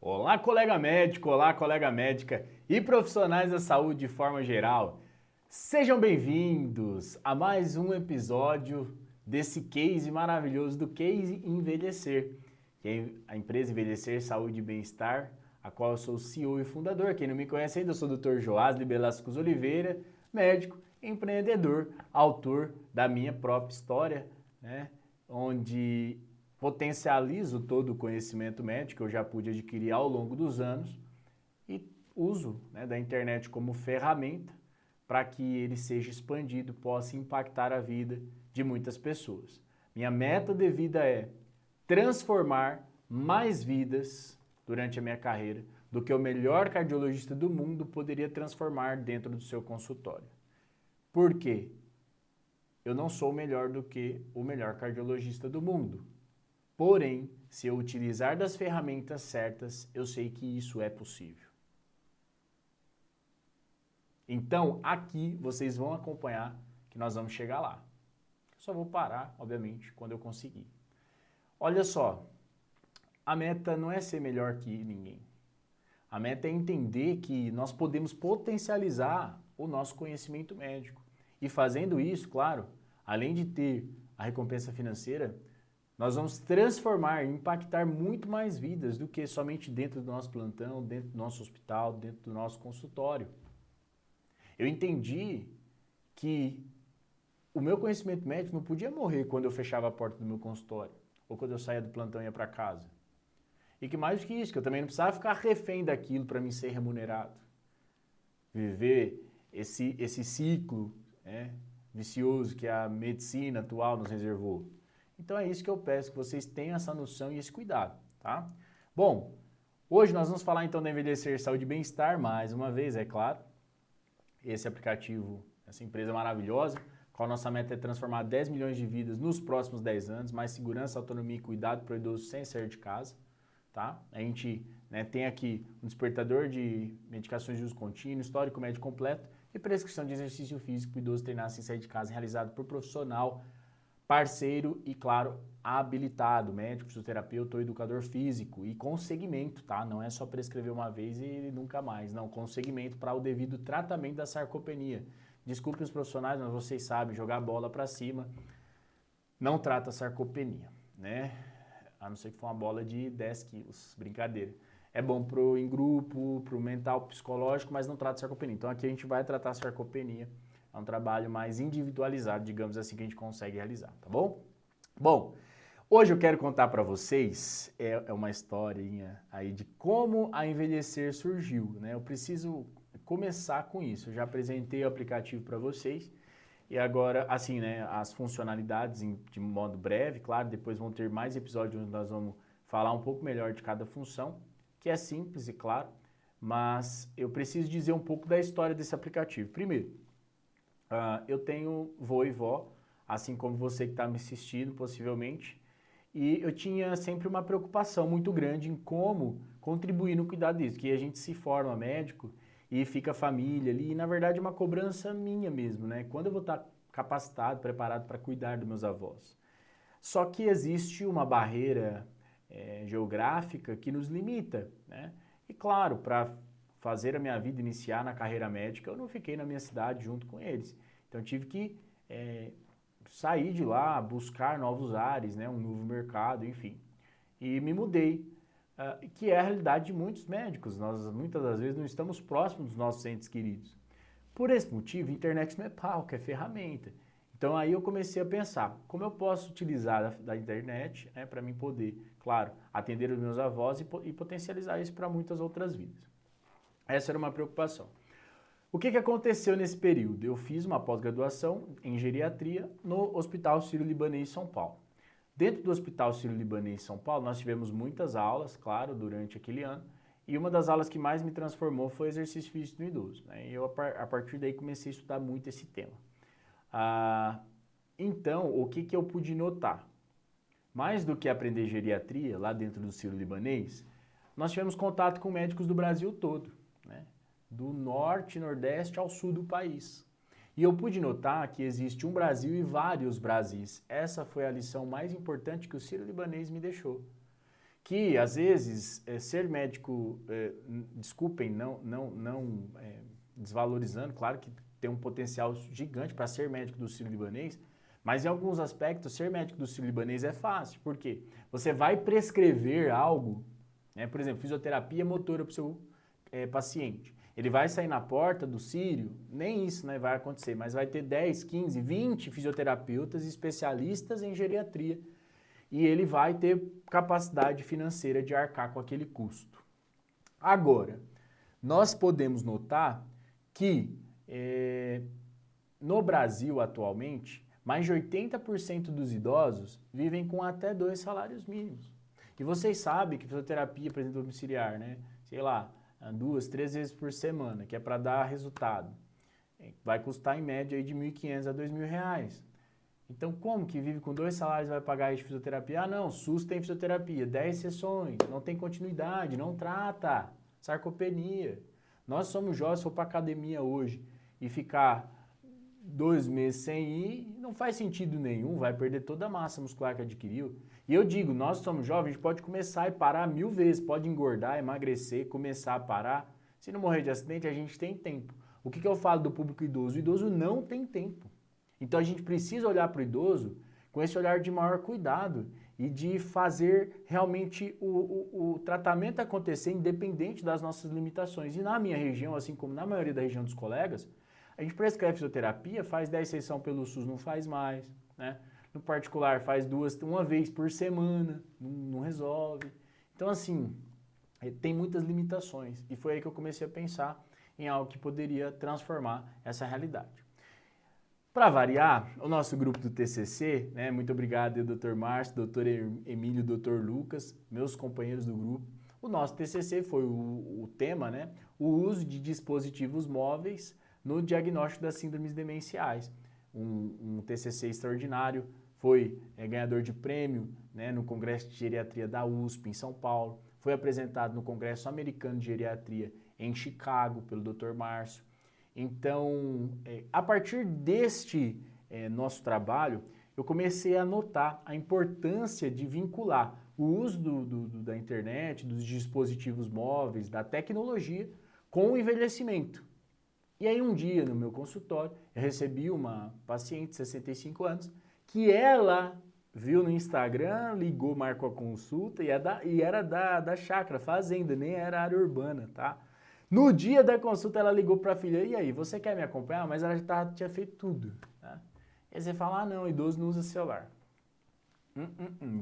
Olá, colega médico, olá, colega médica e profissionais da saúde de forma geral. Sejam bem-vindos a mais um episódio desse case maravilhoso do Case Envelhecer, que é a empresa Envelhecer Saúde e Bem-Estar, a qual eu sou o CEO e fundador. Quem não me conhece ainda, eu sou o Dr. Joásio Belascos Oliveira, médico, empreendedor, autor da minha própria história, né? Onde potencializo todo o conhecimento médico que eu já pude adquirir ao longo dos anos e uso, né, da internet como ferramenta para que ele seja expandido, possa impactar a vida de muitas pessoas. Minha meta de vida é transformar mais vidas durante a minha carreira do que o melhor cardiologista do mundo poderia transformar dentro do seu consultório. Por quê? Eu não sou melhor do que o melhor cardiologista do mundo. Porém, se eu utilizar das ferramentas certas, eu sei que isso é possível. Então, aqui vocês vão acompanhar que nós vamos chegar lá. Eu só vou parar, obviamente, quando eu conseguir. Olha só, a meta não é ser melhor que ninguém. A meta é entender que nós podemos potencializar o nosso conhecimento médico. E fazendo isso, claro, além de ter a recompensa financeira, nós vamos transformar e impactar muito mais vidas do que somente dentro do nosso plantão, dentro do nosso hospital, dentro do nosso consultório. Eu entendi que o meu conhecimento médico não podia morrer quando eu fechava a porta do meu consultório ou quando eu saía do plantão e ia para casa. E que mais do que isso, que eu também não precisava ficar refém daquilo para mim ser remunerado. Viver esse ciclo, né, vicioso que a medicina atual nos reservou. Então é isso que eu peço, que vocês tenham essa noção e esse cuidado, tá? Bom, hoje nós vamos falar então da Envelhecer Saúde e Bem-Estar, mais uma vez, é claro. Esse aplicativo, essa empresa maravilhosa, qual nossa meta é transformar 10 milhões de vidas nos próximos 10 anos, mais segurança, autonomia e cuidado para o idoso sem sair de casa, tá? A gente, né, tem aqui um despertador de medicações de uso contínuo, histórico médico completo e prescrição de exercício físico para o idoso treinar sem sair de casa, realizado por profissional parceiro e, claro, habilitado, médico, fisioterapeuta ou educador físico e com segmento, tá? Não é só prescrever uma vez e nunca mais, não, com segmento para o devido tratamento da sarcopenia. Desculpem os profissionais, mas vocês sabem, jogar bola para cima não trata sarcopenia, né? A não ser que for uma bola de 10 quilos, brincadeira. É bom em grupo, pro mental, psicológico, mas não trata sarcopenia. Então aqui a gente vai tratar sarcopenia. É um trabalho mais individualizado, digamos assim, que a gente consegue realizar, tá bom? Bom, hoje eu quero contar para vocês uma historinha aí de como a Envelhecer surgiu, né? Eu preciso começar com isso. Eu já apresentei o aplicativo para vocês e agora, assim, né, as funcionalidades de modo breve, claro, depois vão ter mais episódios onde nós vamos falar um pouco melhor de cada função, que é simples e claro, mas eu preciso dizer um pouco da história desse aplicativo. Primeiro, eu tenho vô e vó, assim como você que está me assistindo, possivelmente, e eu tinha sempre uma preocupação muito grande em como contribuir no cuidado disso, que a gente se forma médico e fica família ali, e na verdade é uma cobrança minha mesmo, né? Quando eu vou estar capacitado, preparado para cuidar dos meus avós. Só que existe uma barreira geográfica que nos limita, né? E claro, para fazer a minha vida iniciar na carreira médica, eu não fiquei na minha cidade junto com eles. Então eu tive que sair de lá, buscar novos ares, né, um novo mercado, enfim. E me mudei, que é a realidade de muitos médicos. Nós muitas das vezes não estamos próximos dos nossos entes queridos. Por esse motivo, a internet não é palco, é ferramenta. Então aí eu comecei a pensar, como eu posso utilizar da internet, né, para mim poder, claro, atender os meus avós e potencializar isso para muitas outras vidas. Essa era uma preocupação. O que aconteceu nesse período? Eu fiz uma pós-graduação em geriatria no Hospital Sírio-Libanês São Paulo. Dentro do Hospital Sírio-Libanês São Paulo, nós tivemos muitas aulas, claro, durante aquele ano, e uma das aulas que mais me transformou foi o exercício físico no idoso, né? E eu, a partir daí, comecei a estudar muito esse tema. Então, o que eu pude notar? Mais do que aprender geriatria, lá dentro do Sírio-Libanês, nós tivemos contato com médicos do Brasil todo, né? Do norte, nordeste ao sul do país. E eu pude notar que existe um Brasil e vários Brasis. Essa foi a lição mais importante que o Sírio-Libanês me deixou. que às vezes ser médico, desculpem, desvalorizando, claro que tem um potencial gigante para ser médico do Sírio-Libanês, mas em alguns aspectos ser médico do Sírio-Libanês é fácil, por quê? Você vai prescrever algo, né, por exemplo, fisioterapia motora para o seu paciente. Ele vai sair na porta do Sírio, nem isso, né, vai acontecer, mas vai ter 10, 15, 20 fisioterapeutas especialistas em geriatria e ele vai ter capacidade financeira de arcar com aquele custo. Agora, nós podemos notar que no Brasil atualmente, mais de 80% dos idosos vivem com até 2 salários mínimos. E vocês sabem que fisioterapia, por exemplo, domiciliar, né, sei lá, 2, 3 vezes por semana, que é para dar resultado, vai custar em média aí de R$ 1.500 a R$ 2.000. Então, como que vive com 2 salários e vai pagar isso de fisioterapia? Ah, não, SUS tem fisioterapia, 10 sessões, não tem continuidade, não trata, sarcopenia. Nós somos jovens, se for para academia hoje e ficar 2 meses sem ir, não faz sentido nenhum, vai perder toda a massa muscular que adquiriu. E eu digo, nós somos jovens, a gente pode começar e parar 1000 vezes, pode engordar, emagrecer, começar a parar. Se não morrer de acidente, a gente tem tempo. O que eu falo do público idoso? O idoso não tem tempo. Então a gente precisa olhar para o idoso com esse olhar de maior cuidado e de fazer realmente o tratamento acontecer independente das nossas limitações. E na minha região, assim como na maioria da região dos colegas, a gente prescreve fisioterapia, faz 10 sessões pelo SUS, não faz mais, né? No particular faz uma vez por semana, não resolve. Então assim, tem muitas limitações e foi aí que eu comecei a pensar em algo que poderia transformar essa realidade. Para variar, o nosso grupo do TCC, né, muito obrigado, Dr. Márcio, Dr. Emílio, Dr. Lucas, meus companheiros do grupo. O nosso TCC foi o tema, né, o uso de dispositivos móveis no diagnóstico das síndromes demenciais. Um TCC extraordinário, foi ganhador de prêmio, né, no Congresso de Geriatria da USP, em São Paulo, foi apresentado no Congresso Americano de Geriatria em Chicago, pelo Dr. Márcio. Então, a partir deste nosso trabalho, eu comecei a notar a importância de vincular o uso da internet, dos dispositivos móveis, da tecnologia, com o envelhecimento. E aí um dia, no meu consultório, eu recebi uma paciente de 65 anos, que ela viu no Instagram, ligou, marcou a consulta, e era da chácara, fazenda, nem era área urbana, tá? No dia da consulta, ela ligou para a filha, e aí, você quer me acompanhar? Mas ela já tinha feito tudo. Tá? E aí você fala, ah não, idoso não usa celular.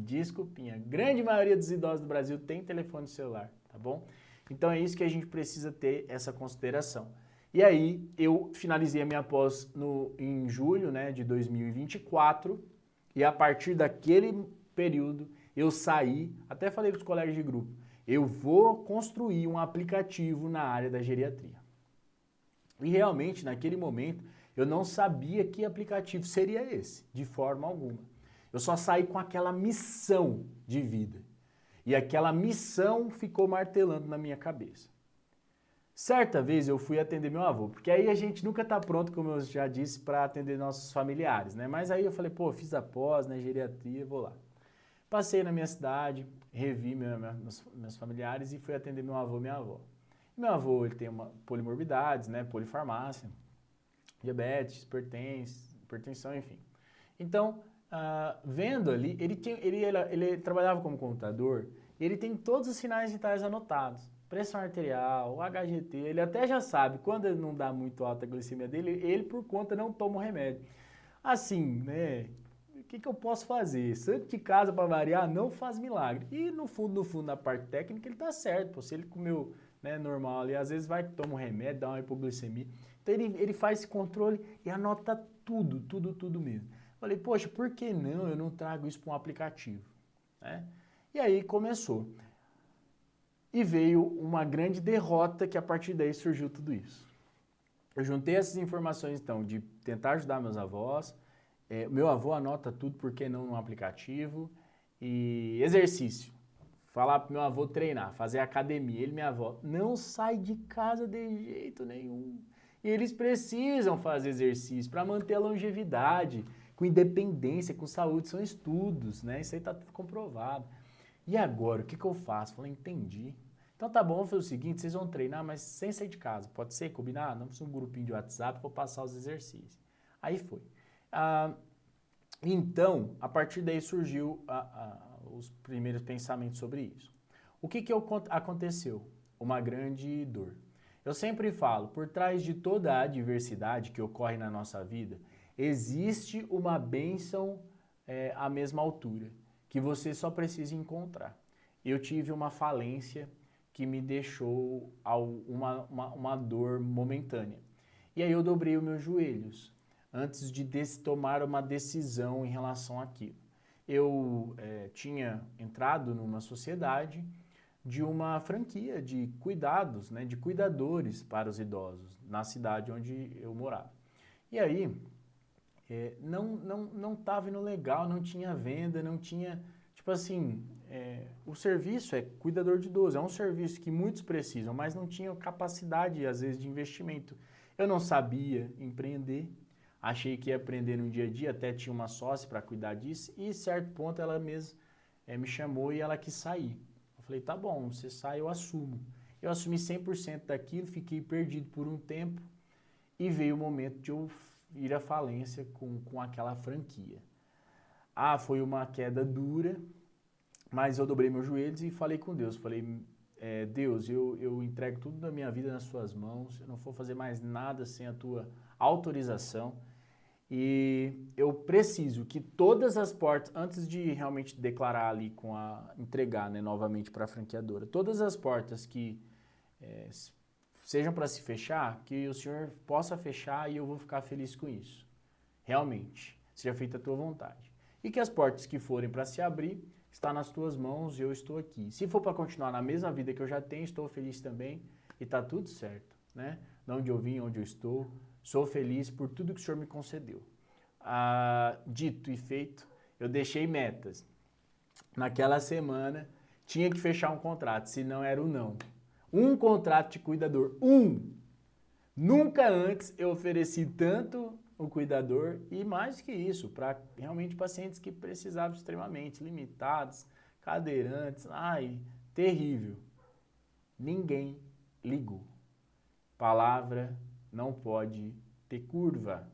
Desculpinha, a grande maioria dos idosos do Brasil tem telefone celular, tá bom? Então é isso que a gente precisa ter essa consideração. E aí, eu finalizei a minha pós em julho, né, de 2024, e a partir daquele período, eu saí, até falei para os colegas de grupo, eu vou construir um aplicativo na área da geriatria. E realmente, naquele momento, eu não sabia que aplicativo seria esse, de forma alguma. Eu só saí com aquela missão de vida. E aquela missão ficou martelando na minha cabeça. Certa vez eu fui atender meu avô, porque aí a gente nunca está pronto, como eu já disse, para atender nossos familiares, né? Mas aí eu falei, pô, fiz a pós, né, geriatria, vou lá. Passei na minha cidade, revi meus familiares e fui atender meu avô e minha avó. Meu avô, ele tem polimorbidades, né, polifarmácia, diabetes, hipertensão, enfim. Então, vendo ali, ele trabalhava como computador, e ele tem todos os sinais vitais anotados. Pressão arterial, HGT, ele até já sabe, quando ele não dá muito alta a glicemia dele, ele por conta não toma o remédio. Assim, né, o que eu posso fazer? Santo de casa para variar não faz milagre. E no fundo, na parte técnica, ele tá certo, pô, se ele comeu, né, normal ali, às vezes vai tomar um remédio, dá uma hipoglicemia. Então ele faz esse controle e anota tudo mesmo. Falei, poxa, por que não eu não trago isso para um aplicativo? Né? E aí começou. E veio uma grande derrota que a partir daí surgiu tudo isso. Eu juntei essas informações, então, de tentar ajudar meus avós. Meu avô anota tudo, por que não no aplicativo? E exercício. Falar pro meu avô treinar, fazer academia. Ele e minha avó, não sai de casa de jeito nenhum. E eles precisam fazer exercício para manter a longevidade, com independência, com saúde. São estudos, né? Isso aí tá tudo comprovado. E agora, o que que eu faço? Falei, entendi. Então tá bom, vou fazer o seguinte, vocês vão treinar, mas sem sair de casa. Pode ser? Combinar? Não precisa um grupinho de WhatsApp, vou passar os exercícios. Aí foi. Ah, então, a partir daí surgiu os primeiros pensamentos sobre isso. O que que aconteceu? Uma grande dor. Eu sempre falo, por trás de toda a adversidade que ocorre na nossa vida, existe uma bênção à mesma altura, que você só precisa encontrar. Eu tive uma falência que me deixou uma dor momentânea. E aí eu dobrei os meus joelhos antes de tomar uma decisão em relação àquilo. Eu tinha entrado numa sociedade de uma franquia de cuidados, né, de cuidadores para os idosos, na cidade onde eu morava. E aí, não estava indo legal, não tinha venda, não tinha... Tipo assim, o serviço é cuidador de idoso, é um serviço que muitos precisam, mas não tinham capacidade, às vezes, de investimento. Eu não sabia empreender, achei que ia aprender no dia a dia, até tinha uma sócia para cuidar disso, e, certo ponto, ela mesma me chamou e ela quis sair. Eu falei, tá bom, você sai, eu assumo. Eu assumi 100% daquilo, fiquei perdido por um tempo, e veio o momento de eu ir à falência com aquela franquia. Foi uma queda dura, mas eu dobrei meus joelhos e falei com Deus. Falei, Deus, eu entrego tudo da minha vida nas suas mãos, eu não vou fazer mais nada sem a tua autorização. E eu preciso que todas as portas, antes de realmente declarar ali entregar, né, novamente para a franqueadora, todas as portas que sejam para se fechar, que o Senhor possa fechar e eu vou ficar feliz com isso. Realmente, seja feita a tua vontade. E que as portas que forem para se abrir, está nas tuas mãos e eu estou aqui. Se for para continuar na mesma vida que eu já tenho, estou feliz também e está tudo certo, né? De onde eu vim, onde eu estou, sou feliz por tudo que o Senhor me concedeu. Dito e feito, eu deixei metas. Naquela semana, tinha que fechar um contrato, senão era o não. Um contrato de cuidador, Nunca antes eu ofereci tanto o cuidador e mais que isso, para realmente pacientes que precisavam extremamente, limitados, cadeirantes, terrível. Ninguém ligou. Palavra não pode ter curva.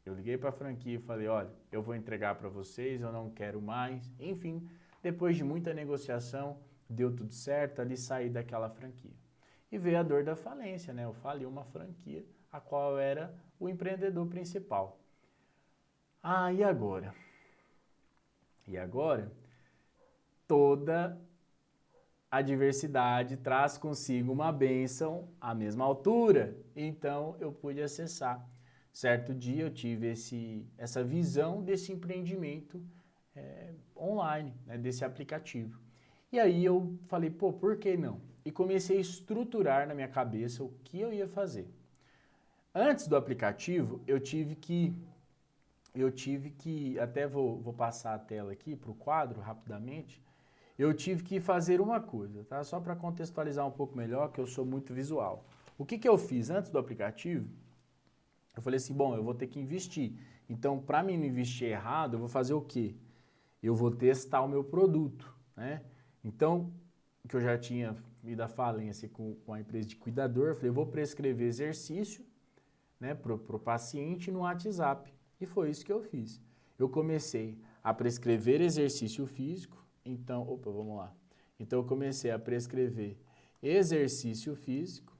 Eu liguei para a franquia e falei, olha, eu vou entregar para vocês, eu não quero mais. Enfim, depois de muita negociação, deu tudo certo, ali saí daquela franquia. E veio a dor da falência, né? Eu fali uma franquia, a qual eu era o empreendedor principal. E agora? E agora, toda adversidade traz consigo uma bênção à mesma altura. Então, eu pude acessar. Certo dia, eu tive essa visão desse empreendimento online, né? Desse aplicativo. E aí eu falei, por que não? E comecei a estruturar na minha cabeça o que eu ia fazer. Antes do aplicativo, eu tive que até vou passar a tela aqui para o quadro rapidamente, eu tive que fazer uma coisa, tá? Só para contextualizar um pouco melhor, que eu sou muito visual. O que eu fiz antes do aplicativo? Eu falei assim, eu vou ter que investir. Então, para mim não investir errado, eu vou fazer o quê? Eu vou testar o meu produto, né? Então, que eu já tinha ido à falência com a empresa de cuidador, eu falei, eu vou prescrever exercício, né, para o paciente no WhatsApp. E foi isso que eu fiz. Eu comecei a prescrever exercício físico, então, vamos lá. Então, eu comecei a prescrever exercício físico,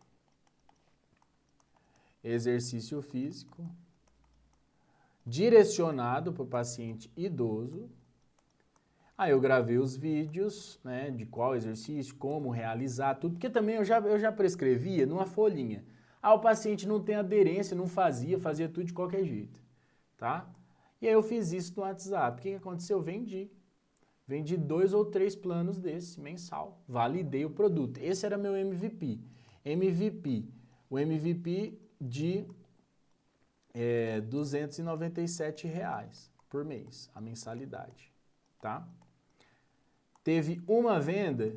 direcionado para o paciente idoso. Aí eu gravei os vídeos, né, de qual exercício, como realizar, tudo, porque também eu já prescrevia numa folhinha. O paciente não tem aderência, não fazia tudo de qualquer jeito, tá? E aí eu fiz isso no WhatsApp. O que aconteceu? Vendi 2 ou 3 planos desse, mensal. Validei o produto. Esse era meu MVP. O MVP de R$297 por mês, a mensalidade, tá? Teve uma venda,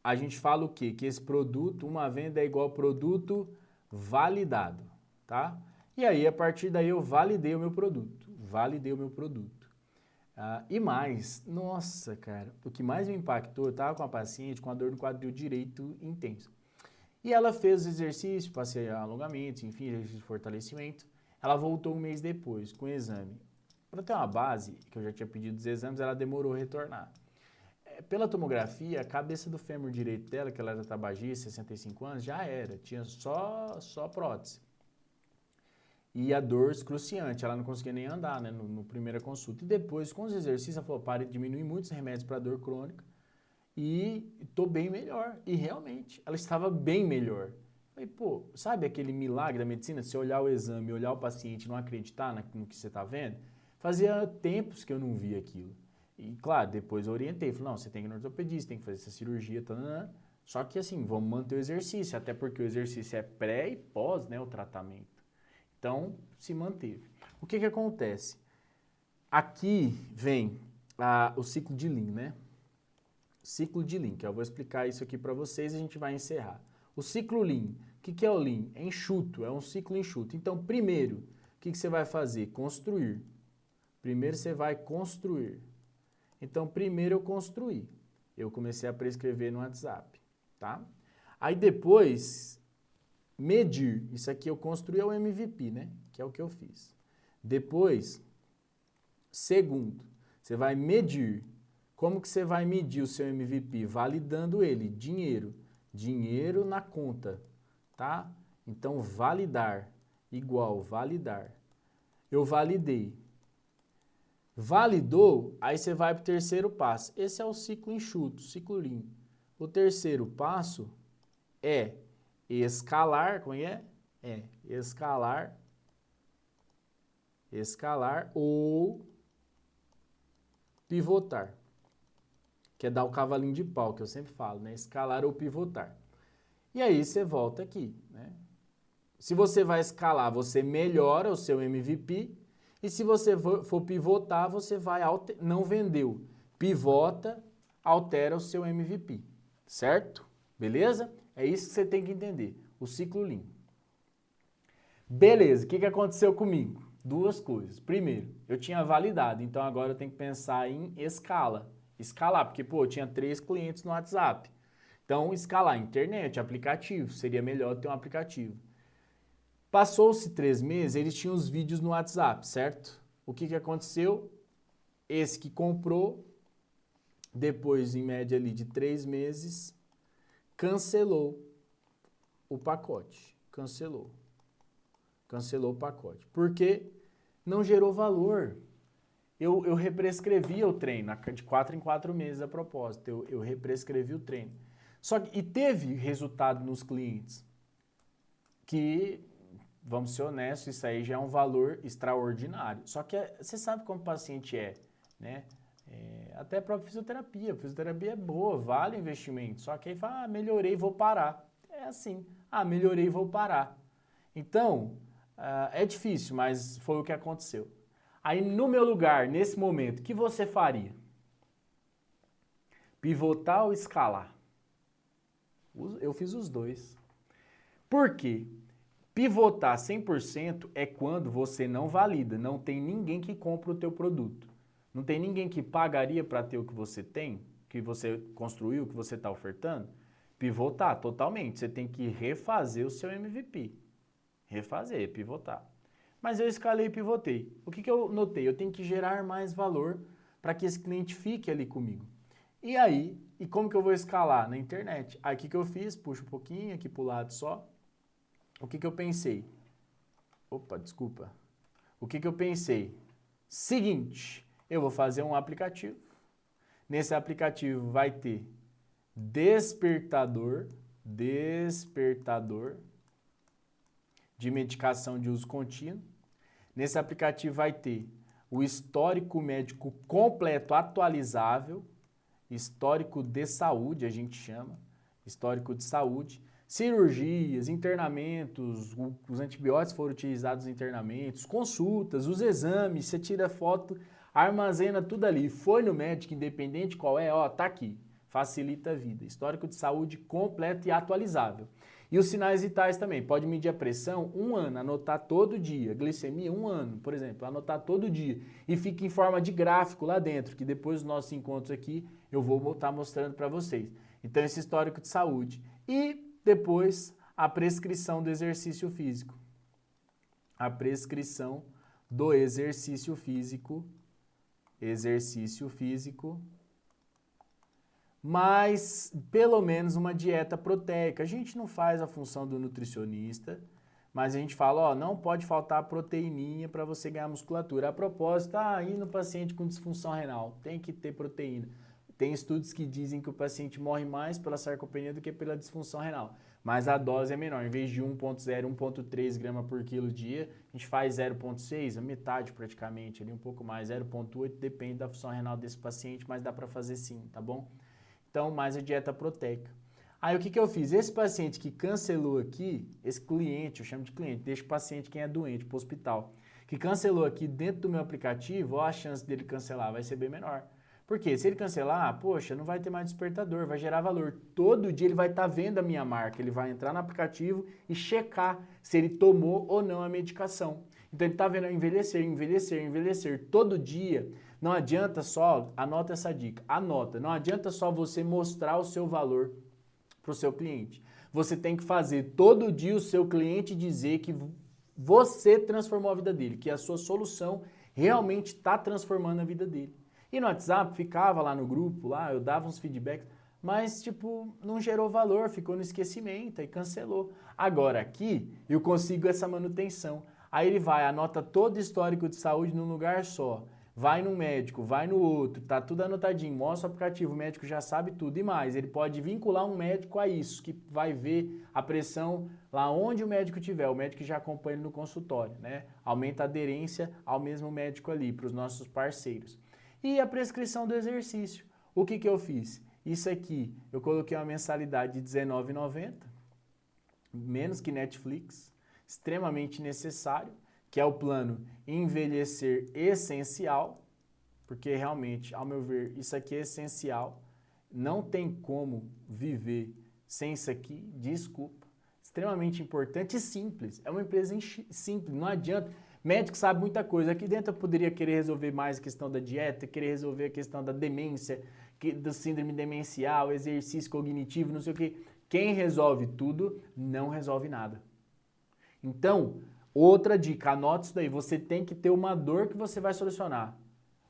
a gente fala o quê? Que esse produto, uma venda é igual produto validado, tá? E aí, a partir daí, eu validei o meu produto. E mais, nossa, cara, o que mais me impactou, eu tava com a paciente com a dor no quadril direito intensa. E ela fez exercício, passei alongamentos, enfim, exercício de fortalecimento. Ela voltou um mês depois com o exame. Para ter uma base, que eu já tinha pedido os exames, ela demorou a retornar. Pela tomografia, a cabeça do fêmur direito dela, que ela era tabagista, 65 anos, já era, tinha só prótese. E a dor excruciante, ela não conseguia nem andar, né, no primeira consulta. E depois, com os exercícios, ela falou, para de diminuir muitos remédios para dor crônica e estou bem melhor. E realmente, ela estava bem melhor. Falei, pô, sabe aquele milagre da medicina? Você olhar o exame, olhar o paciente e não acreditar no que você está vendo? Fazia tempos que eu não via aquilo. E, claro, depois eu orientei. Falei, não, você tem que ir no ortopedista, tem que fazer essa cirurgia, tá. Só que, assim, vamos manter o exercício, até porque o exercício é pré e pós, né, o tratamento. Então, se manteve. O que acontece? Aqui vem o ciclo de Lean, né? Ciclo de Lean, que eu vou explicar isso aqui para vocês e a gente vai encerrar. O ciclo Lean, o que é o Lean? É enxuto, é um ciclo enxuto. Então, primeiro, o que você vai fazer? Construir. Primeiro você vai construir. Então, primeiro eu construí. Eu comecei a prescrever no WhatsApp, tá? Aí depois, medir. Isso aqui eu construí é o MVP, né? Que é o que eu fiz. Depois, segundo, você vai medir. Como que você vai medir o seu MVP? Validando ele, dinheiro. Dinheiro na conta, tá? Então, validar, igual, validar. Eu validei. Validou, aí você vai para o terceiro passo. Esse é o ciclo enxuto, ciclo Lean. O terceiro passo é escalar, como é? Escalar ou pivotar. Que é dar o cavalinho de pau, que eu sempre falo, né? Escalar ou pivotar. E aí você volta aqui, né? Se você vai escalar, você melhora o seu MVP. E se você for pivotar, você vai não vendeu. Pivota, altera o seu MVP. Certo? Beleza? É isso que você tem que entender. O ciclo Lean. Beleza, o que aconteceu comigo? Duas coisas. Primeiro, eu tinha validado, então agora eu tenho que pensar em escalar, porque, pô, eu tinha 3 clientes no WhatsApp. Então, escalar internet, aplicativo, seria melhor ter um aplicativo. Passou-se 3 meses, eles tinham os vídeos no WhatsApp, certo? O que aconteceu? Esse que comprou, depois, em média ali de 3 meses, cancelou o pacote. Cancelou o pacote. Porque não gerou valor. Eu represcrevia o treino, de 4 em 4 meses a propósito, eu represcrevi o treino. Só que, e teve resultado nos clientes, que, vamos ser honestos, isso aí já é um valor extraordinário. Só que você sabe como o paciente é, né? Até a própria fisioterapia. A fisioterapia é boa, vale o investimento. Só que aí fala, melhorei, vou parar. É assim, melhorei, vou parar. Então, é difícil, mas foi o que aconteceu. Aí, no meu lugar, nesse momento, o que você faria? Pivotar ou escalar? Eu fiz os dois. Por quê? Pivotar 100% é quando você não valida, não tem ninguém que compra o teu produto. Não tem ninguém que pagaria para ter o que você tem, que você construiu, que você está ofertando. Pivotar totalmente, você tem que refazer o seu MVP. Refazer, pivotar. Mas eu escalei e pivotei. O que eu notei? Eu tenho que gerar mais valor para que esse cliente fique ali comigo. E aí, e como que eu vou escalar? Na internet. Aí o que eu fiz? Puxo um pouquinho aqui para o lado só. O que eu pensei? Opa, desculpa. O que eu pensei? Seguinte, eu vou fazer um aplicativo. Nesse aplicativo vai ter despertador de medicação de uso contínuo. Nesse aplicativo vai ter o histórico médico completo atualizável, histórico de saúde, a gente chama, histórico de saúde, cirurgias, internamentos, os antibióticos foram utilizados em internamentos, consultas, os exames, você tira foto, armazena tudo ali. Foi no médico, independente qual é, ó, tá aqui. Facilita a vida. Histórico de saúde completo e atualizável. E os sinais vitais também, pode medir a pressão 1 ano, anotar todo dia, glicemia 1 ano, por exemplo, anotar todo dia. E fica em forma de gráfico lá dentro, que depois dos nossos encontros aqui eu vou estar mostrando para vocês. Então esse histórico de saúde. E depois a prescrição do exercício físico. A prescrição do exercício físico, mas pelo menos uma dieta proteica. A gente não faz a função do nutricionista, mas a gente fala, ó, não pode faltar proteininha para você ganhar musculatura. A propósito, aí no paciente com disfunção renal, tem que ter proteína. Tem estudos que dizem que o paciente morre mais pela sarcopenia do que pela disfunção renal, mas a dose é menor. Em vez de 1,0, 1,3 grama por quilo dia, a gente faz 0,6, a metade praticamente, ali um pouco mais, 0,8, depende da função renal desse paciente, mas dá para fazer sim, tá bom? Então, mais a dieta proteica. Aí, o que eu fiz? Esse paciente que cancelou aqui, esse cliente, eu chamo de cliente, deixa o paciente quem é doente para o hospital, que cancelou aqui dentro do meu aplicativo, ó, a chance dele cancelar vai ser bem menor. Por quê? Se ele cancelar, poxa, não vai ter mais despertador, vai gerar valor. Todo dia ele vai estar vendo a minha marca, ele vai entrar no aplicativo e checar se ele tomou ou não a medicação. Então ele está vendo envelhecer, envelhecer, envelhecer todo dia. Não adianta só, anota essa dica, anota, não adianta só você mostrar o seu valor para o seu cliente. Você tem que fazer todo dia o seu cliente dizer que você transformou a vida dele, que a sua solução realmente está transformando a vida dele. E no WhatsApp, ficava lá no grupo, lá eu dava uns feedbacks, mas tipo, não gerou valor, ficou no esquecimento, aí cancelou. Agora aqui, eu consigo essa manutenção. Aí ele vai, anota todo o histórico de saúde num lugar só. Vai num médico, vai no outro, tá tudo anotadinho, mostra o aplicativo, o médico já sabe tudo e mais. Ele pode vincular um médico a isso, que vai ver a pressão lá onde o médico tiver, o médico já acompanha ele no consultório, né? Aumenta a aderência ao mesmo médico ali, para os nossos parceiros. E a prescrição do exercício. O que eu fiz? Isso aqui, eu coloquei uma mensalidade de R$19,90, menos que Netflix, extremamente necessário, que é o plano Envelhecer Essencial, porque realmente, ao meu ver, isso aqui é essencial, não tem como viver sem isso aqui, desculpa, extremamente importante e simples, é uma empresa simples, não adianta, médico sabe muita coisa, aqui dentro eu poderia querer resolver mais a questão da dieta, querer resolver a questão da demência, do síndrome demencial, exercício cognitivo, não sei o que, quem resolve tudo não resolve nada. Então, outra dica, anote isso daí, você tem que ter uma dor que você vai solucionar.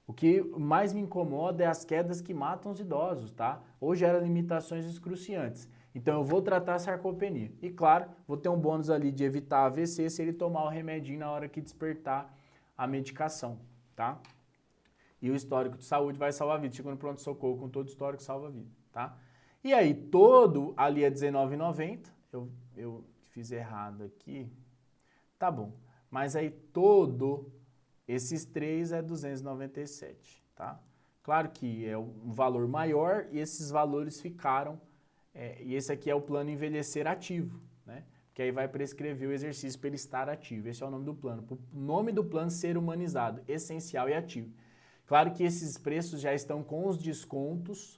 O que mais me incomoda é as quedas que matam os idosos, tá? Ou gera limitações excruciantes. Então eu vou tratar a sarcopenia. E claro, vou ter um bônus ali de evitar AVC se ele tomar o remedinho na hora que despertar a medicação, tá? E o histórico de saúde vai salvar a vida. Chega no pronto-socorro com todo o histórico, salva a vida, tá? E aí, todo ali é R$19,90. Eu fiz errado aqui. Tá bom, mas aí todo esses três é 297, tá? Claro que é um valor maior e esses valores ficaram, e esse aqui é o plano envelhecer ativo, né? Que aí vai prescrever o exercício para ele estar ativo, esse é o nome do plano. O nome do plano ser humanizado, essencial e ativo. Claro que esses preços já estão com os descontos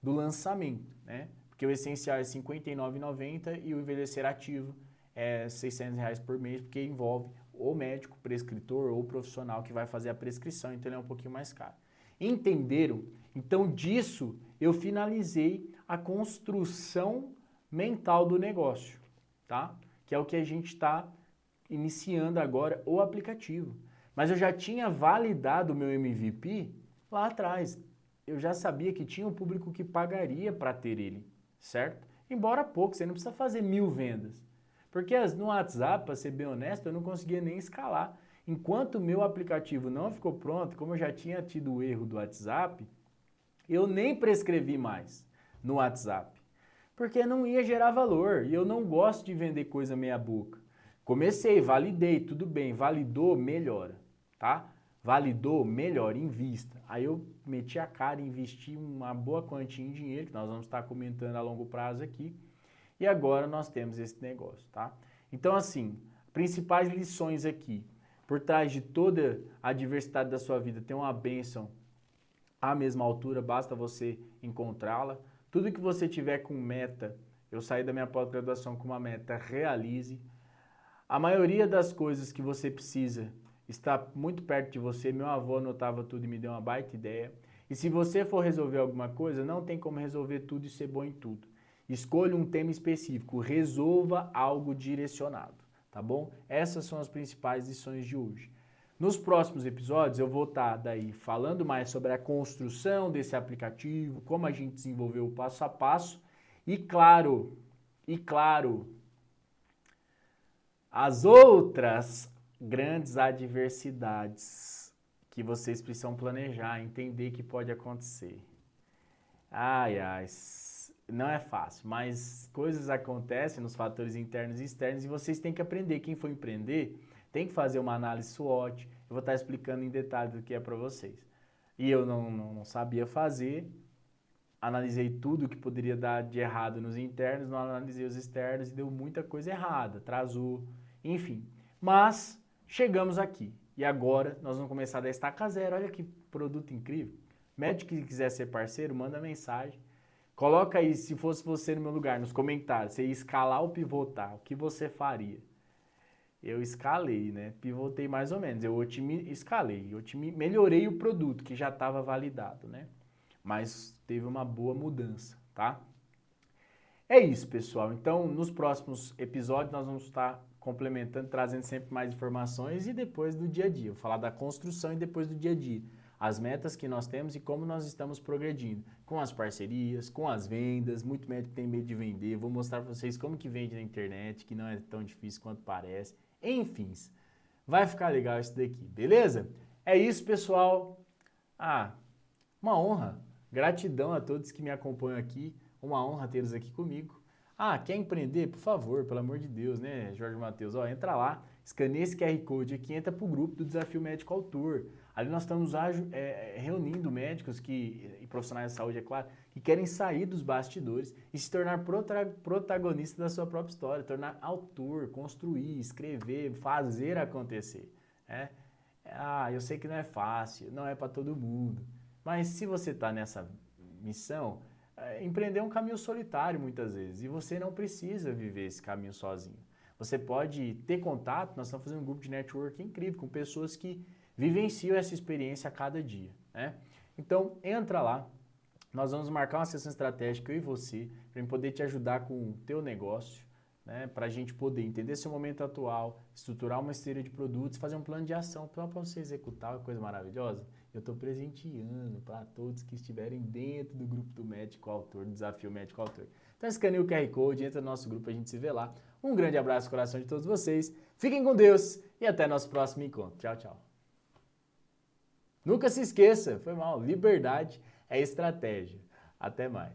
do lançamento, né? Porque o essencial é R$ 59,90 e o envelhecer ativo é R$600 por mês, porque envolve o médico, prescritor ou profissional que vai fazer a prescrição, então ele é um pouquinho mais caro. Entenderam? Então disso eu finalizei a construção mental do negócio, tá? Que é o que a gente está iniciando agora, o aplicativo. Mas eu já tinha validado o meu MVP lá atrás. Eu já sabia que tinha um público que pagaria para ter ele, certo? Embora pouco, você não precisa fazer 1000 vendas. Porque no WhatsApp, para ser bem honesto, eu não conseguia nem escalar. Enquanto o meu aplicativo não ficou pronto, como eu já tinha tido o erro do WhatsApp, eu nem prescrevi mais no WhatsApp. Porque não ia gerar valor e eu não gosto de vender coisa meia boca. Comecei, validei, tudo bem, validou, melhora, tá? Validou, melhora, invista. Aí eu meti a cara, investi uma boa quantia em dinheiro, que nós vamos estar comentando a longo prazo aqui. E agora nós temos esse negócio, tá? Então, assim, principais lições aqui. Por trás de toda a diversidade da sua vida tem uma bênção à mesma altura, basta você encontrá-la. Tudo que você tiver com meta, Eu saí da minha pós-graduação com uma meta, realize. A maioria das coisas que você precisa está muito perto de você. Meu avô anotava tudo e me deu uma baita ideia. E se você for resolver alguma coisa, não tem como resolver tudo e ser bom em tudo. Escolha um tema específico, resolva algo direcionado, tá bom? Essas são as principais lições de hoje. Nos próximos episódios eu vou estar daí falando mais sobre a construção desse aplicativo, como a gente desenvolveu o passo a passo e claro, as outras grandes adversidades que vocês precisam planejar, entender que pode acontecer. Ai, não é fácil, mas coisas acontecem nos fatores internos e externos e vocês têm que aprender. Quem for empreender tem que fazer uma análise SWOT. Eu vou estar explicando em detalhes o que é para vocês. E eu não sabia fazer, analisei tudo que poderia dar de errado nos internos, não analisei os externos e deu muita coisa errada, atrasou, enfim. Mas chegamos aqui e agora nós vamos começar da estaca zero. Olha que produto incrível. Médico que quiser ser parceiro, manda mensagem. Coloca aí, se fosse você no meu lugar, nos comentários, você ia escalar ou pivotar, o que você faria? Eu escalei, né? Pivotei mais ou menos, eu escalei, melhorei o produto que já estava validado, né? Mas teve uma boa mudança, tá? É isso, pessoal. Então, nos próximos episódios, nós vamos estar complementando, trazendo sempre mais informações e depois do dia a dia. Vou falar da construção e depois do dia a dia. As metas que nós temos e como nós estamos progredindo. Com as parcerias, com as vendas. Muito médico tem medo de vender. Vou mostrar para vocês como que vende na internet, que não é tão difícil quanto parece. Enfim, vai ficar legal isso daqui, beleza? É isso, pessoal. Uma honra. Gratidão a todos que me acompanham aqui. Uma honra tê-los aqui comigo. Quer empreender? Por favor, pelo amor de Deus, né, Jorge Matheus? Entra lá, escaneia esse QR Code aqui, entra para o grupo do Desafio Médico Autor. Ali nós estamos reunindo médicos e profissionais de saúde, é claro, que querem sair dos bastidores e se tornar protagonistas da sua própria história, tornar autor, construir, escrever, fazer acontecer. Eu sei que não é fácil, não é para todo mundo, mas se você está nessa missão, empreender é um caminho solitário muitas vezes e você não precisa viver esse caminho sozinho. Você pode ter contato, nós estamos fazendo um grupo de network incrível com pessoas que vivenciam essa experiência a cada dia, né? Então, entra lá, nós vamos marcar uma sessão estratégica, eu e você, para eu poder te ajudar com o teu negócio, né? Para a gente poder entender seu momento atual, estruturar uma esteira de produtos, fazer um plano de ação para você executar, uma coisa maravilhosa. Eu estou presenteando para todos que estiverem dentro do grupo do Médico Autor, do Desafio Médico Autor. Então escaneia o QR Code, entra no nosso grupo, a gente se vê lá. Um grande abraço no coração de todos vocês, fiquem com Deus e até nosso próximo encontro. Tchau, tchau. Nunca se esqueça, foi mal, liberdade é estratégia. Até mais.